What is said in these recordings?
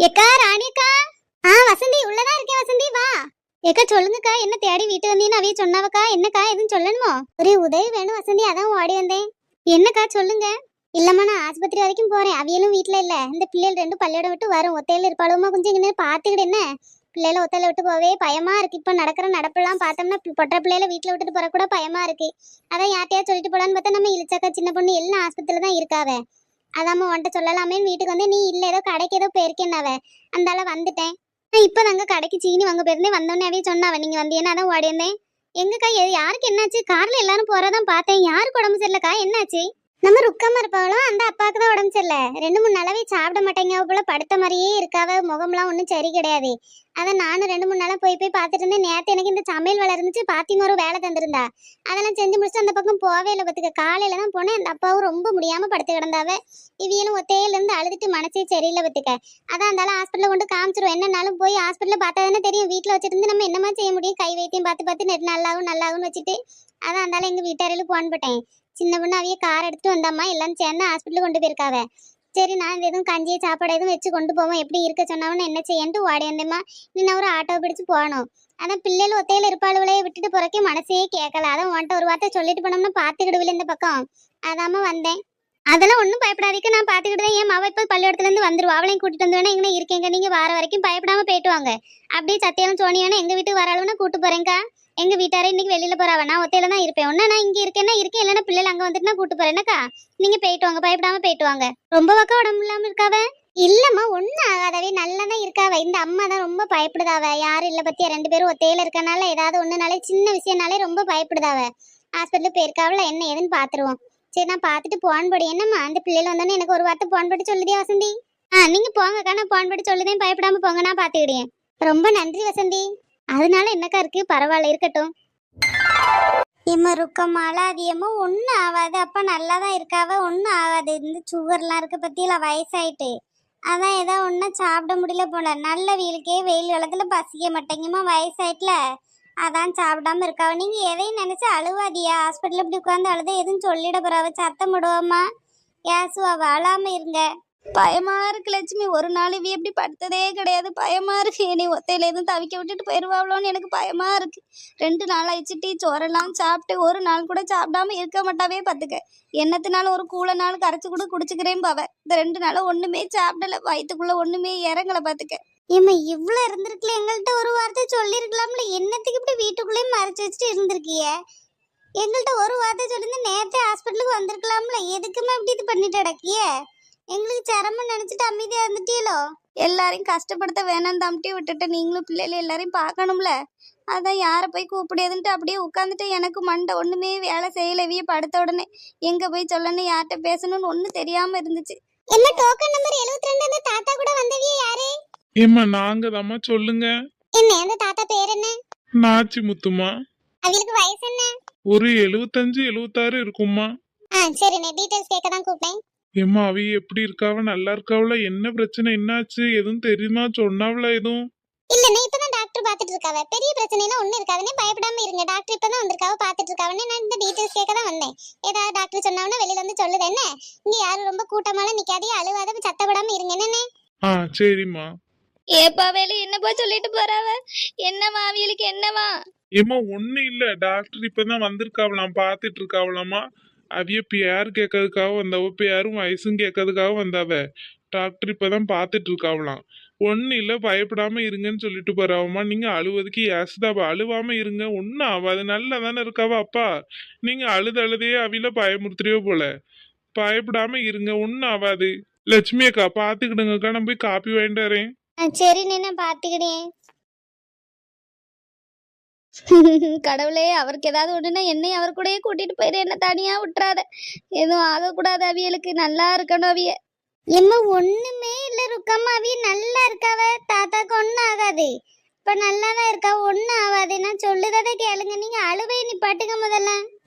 ஏக்கா ராணிக்கா. வசந்தி உள்ளதா இருக்கேன் வசந்தி வா. ஏக்கா சொல்லுங்கக்கா, என்ன தேடி வீட்டு வந்தீன்னு அவைய சொன்னாவக்கா. என்னக்கா எதுவும் சொல்லணுமோ? ஒரு உதவி வேணும் வசந்தி, அதான் ஓடி வந்தேன். என்னக்கா சொல்லுங்க. இல்லம்மா நான் ஆஸ்பத்திரி வரைக்கும் போறேன், அவியலும் வீட்டுல இல்ல. இந்த பிள்ளைகள் ரெண்டும் பள்ளியோட விட்டு வரும், ஒத்தையில இருப்பாளுமா. கொஞ்சம் இங்க பாத்துக்கிடு என்ன. பிள்ளைல ஒத்தையில விட்டு போவே பயமா இருக்கு. இப்ப நடக்கிற நடப்பெல்லாம் பார்த்தோம்னா பொட்டை பிள்ளைல வீட்டுல விட்டுட்டு போற கூட பயமா இருக்கு. அதான் யார்ட்டையா சொல்லிட்டு போலான்னு பார்த்தா நம்ம இழிச்சக்கா சின்ன பொண்ணு எல்லாம் ஆஸ்பத்திரியில தான் இருக்காவ. அதாம்மா உன்கிட்ட சொல்லலாமேன்னு வீட்டுக்கு வந்து, நீ இல்ல ஏதோ கடைக்கு ஏதோ போயிருக்கேன்னாவ. அந்தால வந்துட்டேன். நான் இப்பதாங்க கடைக்கு சீனி வாங்க போயிருந்தேன். வந்தோடனே அவைய சொன்னாவ நீங்க வந்தீங்கன்னா அதான் ஓடி வந்தேன். எங்கக்கா யாருக்கு என்னாச்சு? கார்ல எல்லாரும் போறதான் பார்த்தேன். யாருக்கு உடம்பு சரியில்லக்கா? என்னாச்சு? நம்ம ருக்கமா இருப்பாவளோ அந்த அப்பாவுக்கு தான் உடம்பு சரியில்ல. 2 3 நாளாவே சாப்பிட மாட்டேங்க போல, படுத்த மாதிரியே இருக்காவ. முகம்லாம் ஒன்றும் சரி கிடையாது. அதான் நானும் 2 3 நாளா போய் பார்த்துட்டு இருந்தேன். நேற்று எனக்கு இந்த சமையல் வேலை இருந்துச்சு, பாத்திமா ஒரு வேலை தந்திருந்தா. அதெல்லாம் செஞ்சு முடிச்சு அந்த பக்கம் போவே இல்லை பத்துக்க. காலையில தான் போனேன். அந்த அப்பாவும் ரொம்ப முடியாம படுத்து கிடந்தாவ. இவியலும் ஒத்தையில இருந்து அழுதுட்டு மனசே சரியில்லை பத்துக்க. அதான் இருந்தாலும் ஹாஸ்பிட்டல கொண்டு காமிச்சிரும். என்னன்னாலும் போய் ஹாஸ்பிட்டல பார்த்தா தானே தெரியும். வீட்டுல வச்சுட்டு இருந்து நம்ம என்னமா செய்ய முடியும்? கை வைத்தியம் பார்த்து பார்த்து நெட் நல்லாகும் வச்சுட்டு அதான் இருந்தாலும் எங்க வீட்டாரையில போன் போட்டேன். சின்ன பொண்ணு அவைய கார் எடுத்துட்டு வந்தாம்மா, எல்லாம் சேர்ந்து ஹாஸ்பிட்டல் கொண்டு போயிருக்காவ. சரி நான் எதுவும் கஞ்சி சாப்பாடு எதுவும் வச்சு கொண்டு போவோம், எப்படி இருக்க சொன்னாவன்னு என்ன செய்யன்ட்டு ஓடி வந்தேம்மா. இன்னும் ஒரு ஆட்டோ பிடிச்சு போகணும். அதான் பிள்ளைகள் ஒத்தையில இருப்பாளுவளையே விட்டுட்டு போறக்கே மனசே கேட்கல. அதான் உன்ட்ட ஒரு வார்த்தை சொல்லிட்டு போனோம்னா பாத்துக்கிடுவில்ல இந்த பக்கம். அதாம வந்தேன். அதெல்லாம் ஒன்றும் பயப்படாதீங்க, நான் பாத்துக்கிட்டு தான். என் மாவ இப்போ பள்ளிக்கூடத்துல இருந்து வந்துருவா. அவளையும் கூட்டிட்டு வந்து வேணா இங்கே இருக்கேங்க. நீங்க வார வரைக்கும் பயப்படாம போயிட்டு வாங்க. அப்படியே சத்தியாலும் சோனியானா எங்க வீட்டுக்கு வராளுன்னா கூட்டு போறேங்க்கா. எங்க வீட்டாரே இன்னைக்கு வெளியில போறாவ. நான் ஒத்தையில தான் இருப்பேன். ஒன்னா நான் இங்க இருக்கேன்னா இருக்கேன், இல்லைன்னா பிள்ளைல அங்க வந்துட்டு கூட்டு போறேன்னாக்கா. நீங்க போயிட்டு வாங்க, பயப்படாம போயிட்டு வாங்க. ரொம்ப பக்கம் உடம்பு இல்லாம இருக்காவ? இல்லம்மா ஒன்னும் ஆகாதவே, நல்லாதான் இருக்காவ. இந்த அம்மா தான் ரொம்ப பயப்படுதாவ. யாரும் இல்ல பத்தியா, 2 பேரும் ஒத்தையில இருக்கனால ஏதாவது ஒண்ணுனாலே சின்ன விஷயம்னாலே ரொம்ப பயப்படுதாவ. ஹாஸ்பிட்டலுக்கு போயிருக்காவல, என்ன ஏதுன்னு பாத்துருவோம். சரி நான் பாத்துட்டு போன் படி. என்னம்மா அந்த பிள்ளைல வந்தோன்னு எனக்கு ஒரு வார்த்தை போன் படி சொல்லுதியா வசந்தி? நீங்க போங்கக்கா, நான் போன் படி சொல்லுதேன். பயப்படாம போங்க, நான் பாத்துக்கிடுவேன். ரொம்ப நன்றி வசந்தி. அதனால என்னக்கா இருக்கு, பரவாயில்ல இருக்கட்டும். இம்மா ருக்கம்மா அழாதியம்மா, ஒன்றும் ஆகாது. அப்பா நல்லா தான் இருக்காவ, ஒன்றும் ஆகாது. இந்த சுகர்லாம் இருக்க பற்றியில வயசாயிட்டு அதான் ஏதோ ஒன்றும் சாப்பிட முடியல போல. நல்ல வெயிலுக்கே வெயில் காலத்தில் பசிக்க மாட்டேங்கம்மா, வயசாயிட்டுல அதான் சாப்பிடாம இருக்காவ. நீங்கள் எதையும் நினச்சி அழுவாதியா. ஹாஸ்பிட்டலில் இப்படி உட்காந்து அழுத எதுவும் சொல்லிட போறாவ, சத்தம் விடுவோம்மா. ஏசுவாவ, அழாம இருங்க. பயமா இருக்கு லட்சுமி, ஒரு நாள் இவ எப்படி படுத்ததே கிடையாது. பயமா இருக்கு. நீ ஒத்தையில எதுவும் தவிக்க விட்டுட்டு போயிடுவாங்களோன்னு எனக்கு பயமா இருக்கு. 2 நாள் ஆயிடுச்சு டீ சோறெல்லாம் சாப்பிட்டு, ஒரு நாள் கூட சாப்பிடாம இருக்க மாட்டாவே பார்த்துக்க. என்னத்தினாலும் ஒரு கூழ நாள் கரைச்சி கூட குடிச்சுக்கிறேன் பாவ. இந்த 2 நாள் ஒண்ணுமே சாப்பிடல, வயிற்றுக்குள்ள ஒண்ணுமே இறங்கல பார்த்துக்க. ஏம்மா இவ்வளோ இருந்திருக்கல, எங்கள்கிட்ட ஒரு வார்த்தை சொல்லியிருக்கலாம்ல. என்னத்துக்கு இப்படி வீட்டுக்குள்ளேயே மறைச்சு வச்சுட்டு இருந்திருக்கிய? எங்கள்கிட்ட ஒரு வார்த்தை சொல்லிருந்து நேரத்தை ஹாஸ்பிட்டலுக்கு வந்திருக்கலாம்ல. எதுக்குமே இப்படி இது பண்ணிட்டு அடக்கிய? எங்களுக்கு சிரமம் நினைச்சிட்டு அமைதியா இருந்துட்டீங்களோ? எல்லாரையும் கஷ்டப்படுத்த வேணாம் தம்பிட்டி விட்டுட்டு நீங்களும் பிள்ளைல எல்லாரையும் பார்க்கணும்ல. அதான் யாரை போய் கூப்பிடியதுன்ட்டு அப்படியே உட்காந்துட்டு எனக்கு மண்டை ஒண்ணுமே வேலை செய்யலவிய. படுத்த உடனே எங்க போய் சொல்லணும், யார்கிட்ட பேசணும்னு ஒன்றும் தெரியாம இருந்துச்சு. என்ன டோக்கன் நம்பர் 72 அந்த தாத்தா கூட வந்தவிய யாரு? ஏம்மா நாங்க தாம்மா, சொல்லுங்க. என்ன அந்த தாத்தா பேர் என்ன? நாச்சி முத்துமா. அவங்களுக்கு வயசு என்ன? ஒரு 75 76 இருக்கும்மா. சரி நான் டீடைல்ஸ் கேட்க தான் கூப்பிட்டேன். ஏம்மா அவி எப்படி இருக்காவ, நல்லா இருக்காவல? என்ன பிரச்சனை, என்னாச்சு எதுவும் தெரியுமா? சொன்னாவல எதுவும்? இல்லண்ணே, இப்பதான் டாக்டர் பாத்துட்டு இருக்காவ. பெரிய பிரச்சனை எல்லாம் ஒண்ணு இருக்காதுன்னு பயப்படாம இருங்க. டாக்டர் இப்பதான் வந்திருக்காவ, பாத்துட்டு இருக்காவன்னு. நான் இந்த டீடைல்ஸ் கேட்க தான் வந்தேன். ஏதாவது டாக்டர் சொன்னாவனா வெளியில வந்து சொல்லுது என்ன. இங்க யாரும் ரொம்ப கூட்டமால நிக்காதே, அழுவாத, சத்தப்படாம இருங்க என்னன்னு. சரிம்மா. ஏப்பா வேலு என்னப்பா சொல்லிட்டு போறாவ? என்னவா அவியலுக்கு என்னவா? ஏம்மா ஒண்ணு இல்ல, டாக்டர் இப்பதான் வந்திருக்காவலாம், பாத்துட்டு இருக்காவலாமா. அவிய பேர் கேட்கறதுக்காக வந்தாவ, பேரும் வயசும் கேட்கறதுக்காக வந்தாவ. டாக்டர் இப்பதான் பாத்துட்டு இருக்காவலாம். ஒண்ணு இல்ல, பயப்படாம இருங்கன்னு சொல்லிட்டு போறாவமா. நீங்க அழுவதுக்கு ஏசுதாவ, அழுவாம இருங்க, ஒன்னும் ஆகாது. நல்லா தானே இருக்காவ அப்பா. நீங்க அழுதே அவில பயமுறுத்துறியோ போல. பயப்படாம இருங்க, ஒன்னும் ஆகாது. லட்சுமி அக்கா பாத்துக்கிடுங்கக்கா, நான் போய் காப்பி வாங்கிட்டு வரேன். சரி நான் பாத்துக்கிட்டேன். கடவுளே, அவருக்கு ஏதாவது ஒண்ணுன்னா என்னை அவர் கூடயே கூட்டிட்டு போயிரு, என்ன தனியா விட்டுறாத. எதுவும் ஆகக்கூடாது அவியலுக்கு, நல்லா இருக்கணும் அவிய. எம்மா ஒண்ணுமே இல்ல ருக்கம்மா, அவிய நல்லா இருக்காவ. தாத்தாக்கு ஒண்ணும் ஆகாது, இப்ப நல்லாதான் இருக்கா, ஒண்ணும் ஆகாது. நான் சொல்லுறதை கேளுங்க, நீங்க அழுவை நிப்பாட்டுங்க முதல்ல.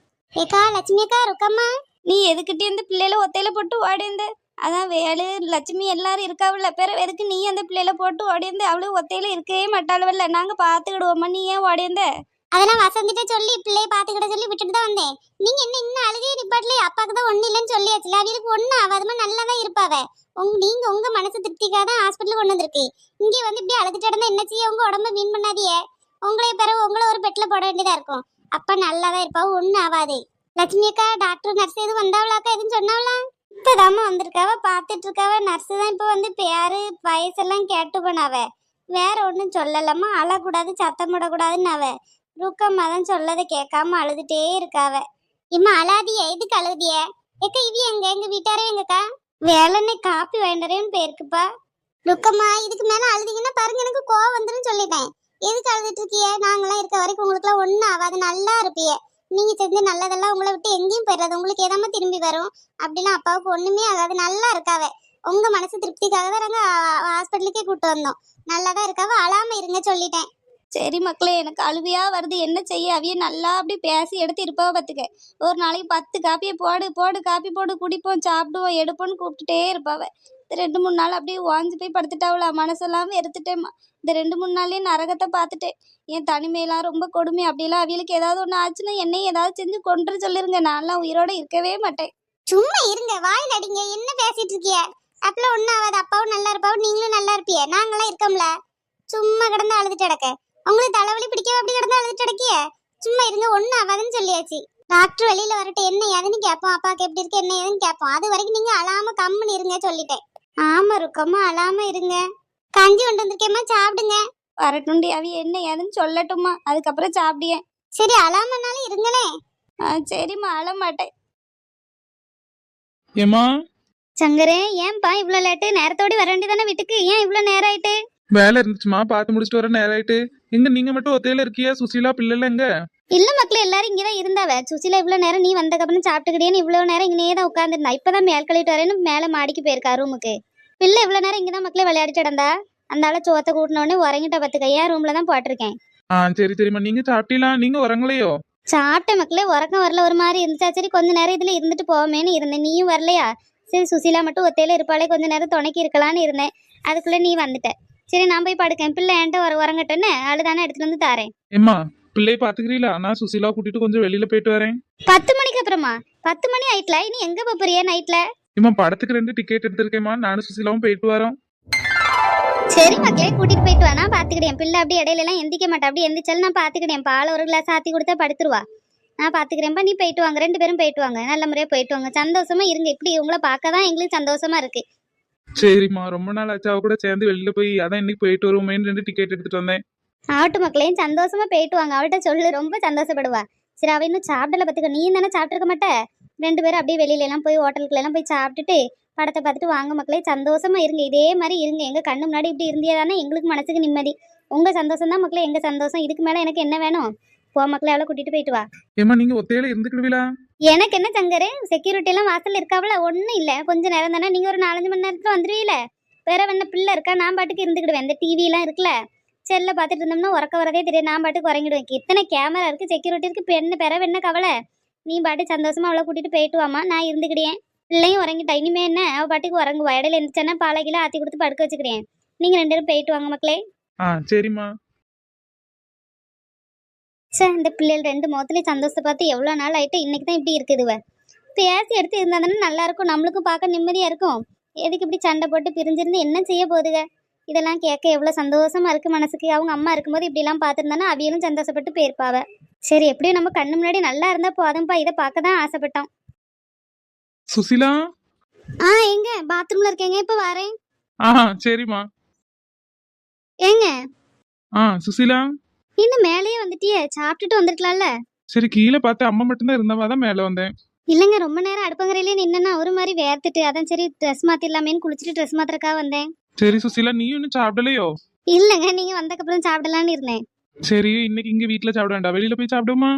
ஏக்கா லட்சுமி அக்கா, ருக்கம்மா நீ எதுக்கிட்டே இந்த பிள்ளையில ஒத்தையில போட்டு ஓடிந்து? அதான் வேலு லட்சுமி எல்லாரும் இருக்காவில்ல, பிற எதுக்கு நீ அந்த பிள்ளையில போட்டு ஓடிந்து? அவளும் ஒத்தையில இருக்கவே மாட்டாளுவல்ல, நாங்க பாத்துக்கிடுவோம்மா. நீ ஏன் ஓடிந்த? அதெல்லாம் வசந்திட்ட சொல்லி பிள்ளைய பாத்துக்கிட்ட சொல்லி விட்டுட்டு தான் வந்தேன். நீங்க என்ன இன்னும் அழுதே நிப்பாட்டல? அப்பாக்கு தான் ஒண்ணு இல்லைன்னு சொல்லியாச்சுல. அவங்களுக்கு ஒண்ணு ஆகாதமா நல்லா தான் இருப்பாவ. நீங்க உங்க மனசு திருப்திக்காக தான் ஹாஸ்பிட்டல் கொண்டு வந்திருக்கு. இங்கே வந்து இப்படி அழுதுட்டு இருந்தா என்ன செய்ய? உங்க உடம்ப வீண் பண்ணாதியே. உங்களை ஒரு பெட்ல போட வேண்டியதா இருக்கும். அப்பா நல்லா தான் இருப்பாவ, ஒண்ணு ஆகாது. லட்சுமி அக்கா டாக்டர் நர்ஸ் எதுவும் வந்தாவளாக்கா? எதுவும் சொன்னாவளா? இப்பதாம்மா வந்திருக்காவ, பாத்துட்டு இருக்காவ. நர்ஸ் தான் இப்ப வந்து பேரு வயசெல்லாம் கேட்டு போனாவ. வேற ஒன்றும் சொல்லலம்மா. அழக்கூடாது, சத்தம் போடக்கூடாதுன்னு அவ ருக்கம்மா தான் சொல்லதை கேட்காம அழுதுட்டே இருக்காவ. இம்மா அழாதிய, எதுக்கு அழுதிய? எங்க எங்க வீட்டாரே எங்கக்கா வேலைன்னு காப்பி வேண்டறேன்னு போயிருக்குப்பா. ருக்கம்மா இதுக்கு மேல அழுதிங்கன்னா பாருங்க, எனக்கு கோவம் வந்துடும் சொல்லிட்டேன். எதுக்கு அழுதுட்டு இருக்கிய? நாங்களாம் இருக்க வரைக்கும் உங்களுக்குலாம் ஒன்றும் ஆகாது, நல்லா இருப்பிய. நீங்க செஞ்ச நல்லதெல்லாம் உங்களை விட்டு எங்கேயும் போயிடாது. உங்களுக்கு ஏதாம திரும்பி வரும். அப்படிலாம் அப்பாவுக்கு ஒண்ணுமே ஆகாது, நல்லா இருக்காவ. உங்க மனசு திருப்திக்காக தான் நாங்க ஹாஸ்பிட்டலுக்கே கூட்டு வந்தோம். நல்லாதான் இருக்காவ, அழாம இருங்க சொல்லிட்டேன். சரி மக்களே, எனக்கு அழுவையா வருது, என்ன செய்ய? அவிய நல்லா அப்படி பேசி எடுத்து இருப்பாவ பார்த்துக்க. ஒரு நாளைக்கு 10 காப்பியை போடு போடு, காப்பி போடு, குடிப்போம், சாப்பிடுவோம், எடுப்போம்னு கூப்பிட்டுட்டே இருப்பாவ. இந்த 2-3 நாள் அப்படியே வாஞ்சி போய் படுத்துட்டாவளா, மனசெல்லாம் வெறுத்துட்டேம்மா. இந்த 2-3 நாள்லயே நரகத்தை பார்த்துட்டேன். என் தனிமையெல்லாம் ரொம்ப கொடுமை. அப்படியெல்லாம் அவியலுக்கு ஏதாவது ஒன்று ஆச்சுன்னா என்னையும் ஏதாவது செஞ்சு கொண்டு சொல்லிருங்க. நான்லாம் உயிரோட இருக்கவே மாட்டேன். சும்மா இருங்க, வாயில் அடிங்க. என்ன பேசிட்டு இருக்கிய? அப்பெல்லாம் ஒன்றும் ஆகாது. அப்பாவும் நல்லா இருப்பாவும், நீங்களும் நல்லா இருப்பிய. நாங்களாம் இருக்கோம்ல. சும்மா கிடந்து அழுதுட்டு கிடக்க. உங்களுக்கு தலைவலி பிடிக்க அப்படி கிடந்து அழுதுட்டு கிடக்கிய? சும்மா இருங்க, ஒன்றும் ஆகாதுன்னு சொல்லியாச்சு. டாக்டர் வெளியில வரட்டு, என்ன ஏதுன்னு கேட்போம். அப்பாவுக்கு எப்படி இருக்கு, என்ன ஏதுன்னு கேட்போம். அது வரைக்கும் நீங்க அழாம கம்முன்னு இருங்க சொல்லிட்டேன். ஆமா இருக்கம்மா, அழாம இருங்க. கஞ்சி கொண்டு வந்திருக்கேம்மா, சாப்பிடுங்க. வரட்டுண்டி, அவிய என்ன ஏதுன்னு சொல்லட்டுமா, அதுக்கப்புறம் சாப்பிடியேன். சரி, அழாமனாலும் இருங்களே. சரிம்மா, அழ மாட்டேன். ஏமா சங்கரே, ஏன்பா இவ்வளோ லேட்டு? நேரத்தோடி வர வேண்டியதானே வீட்டுக்கு, ஏன் இவ்வளோ நேரம் ஆயிட்டு? வேலை இருந்துச்சுமா, பார்த்து முடிச்சுட்டு வர நேரம் ஆயிட்டு. எங்க நீங்க மட்டும் ஒத்தையில இருக்கியா? சுசீலா பிள்ளைல எங்க? இல்ல மக்களே, எல்லாரும் இங்கதான் இருந்தாவ. சுசிலா இவ்வளவு நேரம் நீ வந்தக்கப்புறம் சாப்பிட்டுக்கிட்டேன்னு இவ்வளவு நேரம் இங்கேயே தான் உட்காந்துருந்தா. இப்பதான் மேல் கழிட்டு வரேன்னு மேல மாடிக்கு போயிருக்கா ரூமுக்கு. பிள்ளை இவ்வளவு நேரம் இங்கதான் மக்களே விளையாடிட்டு கிடந்தா. அந்த ஆளை சோத்த கூட்டினோடனே உறங்கிட்ட பத்துக்க. ஏன் ரூம்ல தான் போட்டிருக்கேன். சரி சரிம்மா, நீங்க சாப்பிட்டீங்களா? நீங்க உறங்கலையோ? சாப்பிட்ட மக்களே, உறக்கம் வரல, ஒரு மாதிரி இருந்துச்சா. சரி கொஞ்ச நேரம் இதுல இருந்துட்டு போவோமேன்னு இருந்தேன். நீயும் வரலையா? சரி சுசீலா மட்டும் ஒத்தையில இருப்பாளே, கொஞ்ச நேரம் துணைக்கி இருக்கலான்னு இருந்தேன். அதுக்குள்ள நீ வந்துட்ட. சரி நான் போய் படுக்கேன். பிள்ளை என்கிட்ட உறங்கட்டேன்னு அழுதானே எடுத்துட்டு வந்து தாரேன். ஏம்மா பிள்ளைய பாத்துக்கிறீங்களா? நான் சுசீலா கூட்டிட்டு கொஞ்சம் வெளியில போயிட்டு வரேன். 10 மணிக்கு அப்புறமா? 10 மணி ஆயிட்டல, இனி எங்க போறியா நைட்ல? ஏம்மா படத்துக்கு 2 டிக்கெட் எடுத்திருக்கேம்மா, நானும் சுசீலாவும் போயிட்டு வரோம். சரி மக்களே, கூட்டிட்டு போயிட்டு வா, நான் பாத்துக்கிட்டேன். பிள்ளை அப்படி இடையில எல்லாம் எந்திக்க மாட்டா. அப்படி எந்திரிச்சாலும் நான் பாத்துக்கிட்டேன். பால் ஒரு கிளாஸ் ஆத்தி கொடுத்தா படுத்துருவா. நான் பாத்துக்கிறேன்ப்பா, நீ போயிட்டு வாங்க. 2 பேரும் போயிட்டு வாங்க, நல்ல முறையா போயிட்டு வாங்க. சந்தோஷமா இருங்க. இப்படி உங்களை பார்க்கதான் எங்களுக்கு சந்தோஷமா இருக்கு. சரிம்மா, ரொம்ப நாள் ஆச்சு அவ கூட சேர்ந்து வெளியில போய், அதான் இன்னைக்கு போயிட்டு வருவோமேன்னு 2 டிக்கெட் எடுத்துட்டு வந்தேன். ஆட்டு மக்களையும் சந்தோஷமா போயிட்டு வாங்க. அவள்கிட்ட சொல்லு, ரொம்ப சந்தோஷப்படுவா. சரி, அவ இன்னும் சாப்பிடல பத்துக்க. நீயும் தானே சாப்பிட்டுருக்க மாட்ட. 2 பேரும் அப்படியே வெளியில எல்லாம் போய் ஹோட்டலுக்குள்ள எல்லாம் போய் சாப்பிட்டுட்டு படத்தை பார்த்துட்டு வாங்க மக்களே. சந்தோஷமா இருங்க, இதே மாதிரி இருங்க. எங்க கண்ணு முன்னாடி இப்படி இருந்தே தானே எங்களுக்கு மனசுக்கு நிம்மதி. உங்க சந்தோஷம் தான் மக்களே எங்க சந்தோஷம். இதுக்கு மேல எனக்கு என்ன வேணும்? போ மக்களே, அவளை கூட்டிட்டு போயிட்டு வா. ஏம்மா நீங்க ஒத்தையில இருந்துக்கிடுவீங்களா? எனக்கு என்ன சங்கரு, செக்யூரிட்டி எல்லாம் வாசல்ல இருக்காவல, ஒன்றும் இல்லை. கொஞ்ச நேரம் தானே. நீங்க ஒரு 4-5 மணி நேரத்துல வந்துருவீல. வேற என்ன பிள்ளை இருக்கா? நான் பாட்டுக்கு இருந்துக்கிடுவேன். இந்த டிவி எல்லாம் இருக்குல்ல, செல்ல பார்த்துட்டு இருந்தோம்னா உறக்க வரதே தெரியும். நான் பாட்டுக்கு உறங்கிடுவேன். இத்தனை கேமரா இருக்கு, செக்யூரிட்டி இருக்கு, பெண்ணு பெறவு என்ன கவலை? நீ பாட்டு சந்தோஷமா அவளை கூட்டிட்டு போயிட்டு வாமா, நான் இருந்துக்கிட்டேன். பிள்ளையும் உறங்கிட்டா. இனிமே என்ன, அவள் பாட்டுக்கு உறங்குவா. இடையில இருந்துச்சானா பாலைக்கில ஆத்தி கொடுத்து படுக்க வச்சுக்கிறேன். நீங்க 2 பேரும் போயிட்டு வாங்க மக்களே. சரிம்மா. சார், இந்த பிள்ளைகள் 2 முகத்துலேயும் சந்தோஷத்தை பார்த்து எவ்வளோ நாள் ஆயிட்டு. இன்னைக்கு தான் இப்படி இருக்குதுவ. பேசி எடுத்து இருந்தா தானே நல்லா இருக்கும், நம்மளுக்கும் பார்க்க நிம்மதியா இருக்கும். எதுக்கு இப்படி சண்டை போட்டு பிரிஞ்சிருந்து என்ன செய்ய போகுதுங்க? இதெல்லாம் கேட்க எவ்வளோ சந்தோஷமா இருக்கு மனசுக்கு. அவங்க அம்மா இருக்கும்போது இப்படிலாம் பார்த்துருந்தானா அவியலும் சந்தோஷப்பட்டு போயிருப்பாவ. சரி, எப்படியும் நம்ம கண்ணு முன்னாடி நல்லா இருந்தா போதும்பா. இதை பார்க்க தான் ஆசைப்பட்டோம். சுசீலா எங்க பாத்ரூம்ல இருக்கேங்க, இப்ப வரேன். சரிம்மா. ஏங்க சுசீலா இன்னும் மேலேயே வந்துட்டியே, சாப்பிட்டுட்டு வந்துருக்கலாம்ல. சரி, கீழே பார்த்து அம்மா மட்டும்தான் இருந்தவா தான் மேல வந்தேன். இல்லைங்க, ரொம்ப நேரம் அடுப்பங்கரையிலே நின்னா ஒரு மாதிரி வேர்த்துட்டு, அதான் சரி ட்ரெஸ் மாத்திரலாமேன்னு குளிச்சுட்டு ட்ரெஸ் மாத்திரக்காக வந்தேன். சரி சுசீலா, நீயும் இன்னும் சாப்பிடலையோ? இல்லைங்க, நீங்க வந்தக்கப்புறம் சாப்பிடலான்னு இருந்தேன். சரி, இன்னைக்கு இங்க வீட்டுல சாப்பிட வேண்டாம், வெளியில போய் சாப்பிடுமா?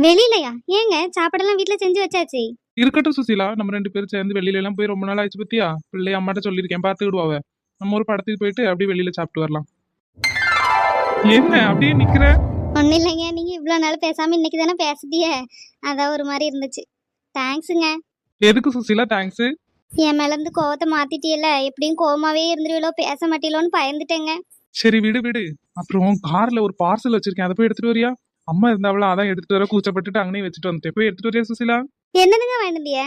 வெளியிலயா? ஏங்க, சாப்பாடெல்லாம் வீட்டுல செஞ்சு வச்சாச்சு. இருக்கட்டும் சுசீலா, நம்ம 2 பேரும் சேர்ந்து வெளியில எல்லாம் போய் ரொம்ப நாள் ஆயிடுச்சு பத்தியா. பிள்ளை அம்மாட்ட சொல்லியிருக்கேன், பாத்துக்கிடுவாவ. நம்ம ஒரு படத்துக்கு போயிட்டு அப்படியே வெளியில சாப்பிட்டு வரலாம். என்ன அப்படியே நிக்கிற? ஒன்னும் இல்லைங்க, நீங்க இவ்வளவு நாள் பேசாம இன்னைக்கு தானே பேசுதியே, அதான் ஒரு மாதிரி இருந்துச்சு. தேங்க்ஸுங்க. எதுக்கு சுசீலா தேங்க்ஸ்? என் மேல இருந்து கோவத்தை மாத்திட்டியல. எப்படியும் கோவமாவே இருந்துருவீங்களோ, பேச மாட்டீங்களோன்னு பயந்துட்டேங்க. சரி விடு விடு. அப்புறம் கார்ல ஒரு பார்சல் வச்சிருக்கேன், அதை போய் எடுத்துட்டு வரியா? அம்மா இருந்தாவளா அதான் எடுத்துட்டு வர கூச்சப்பட்டுட்டு அங்கனே வச்சுட்டு வந்துட்டேன். போய் எடுத்துட்டு வரியா சுசிலா? என்னதுங்க வாங்கிட்டிய?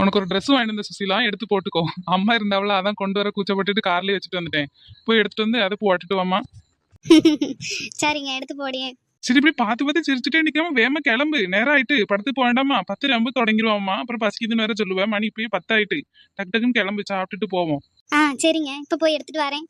உனக்கு ஒரு Dress வாங்கிட்டு வந்த சுசிலா, எடுத்து போட்டுக்கோ. அம்மா இருந்தாவளா அதான் கொண்டு வர கூச்சப்பட்டுட்டு கார்லயே வச்சுட்டு வந்துட்டேன். போய் எடுத்துட்டு வந்து அதை போட்டுட்டு வாமா. சரிங்க, எடுத்து போடியே. சரி, இப்படி பார்த்து சிரிச்சுட்டே நிக்காம வேகமா கிளம்பு. நேரம் ஆயிட்டு, படத்துக்கு போக வேண்டாமா? 10:50 தொடங்கிடுவாமா. அப்புறம் பசிக்குதுன்னு வேற சொல்லுவேன். மணி இப்பயே 10 ஆயிட்டு. டக்கு டக்குன்னு கிளம்பு, சாப்பிட்டுட்டு போவோம். சரிங்க, இப்ப போய் எடுத்துட்டு வரேன்.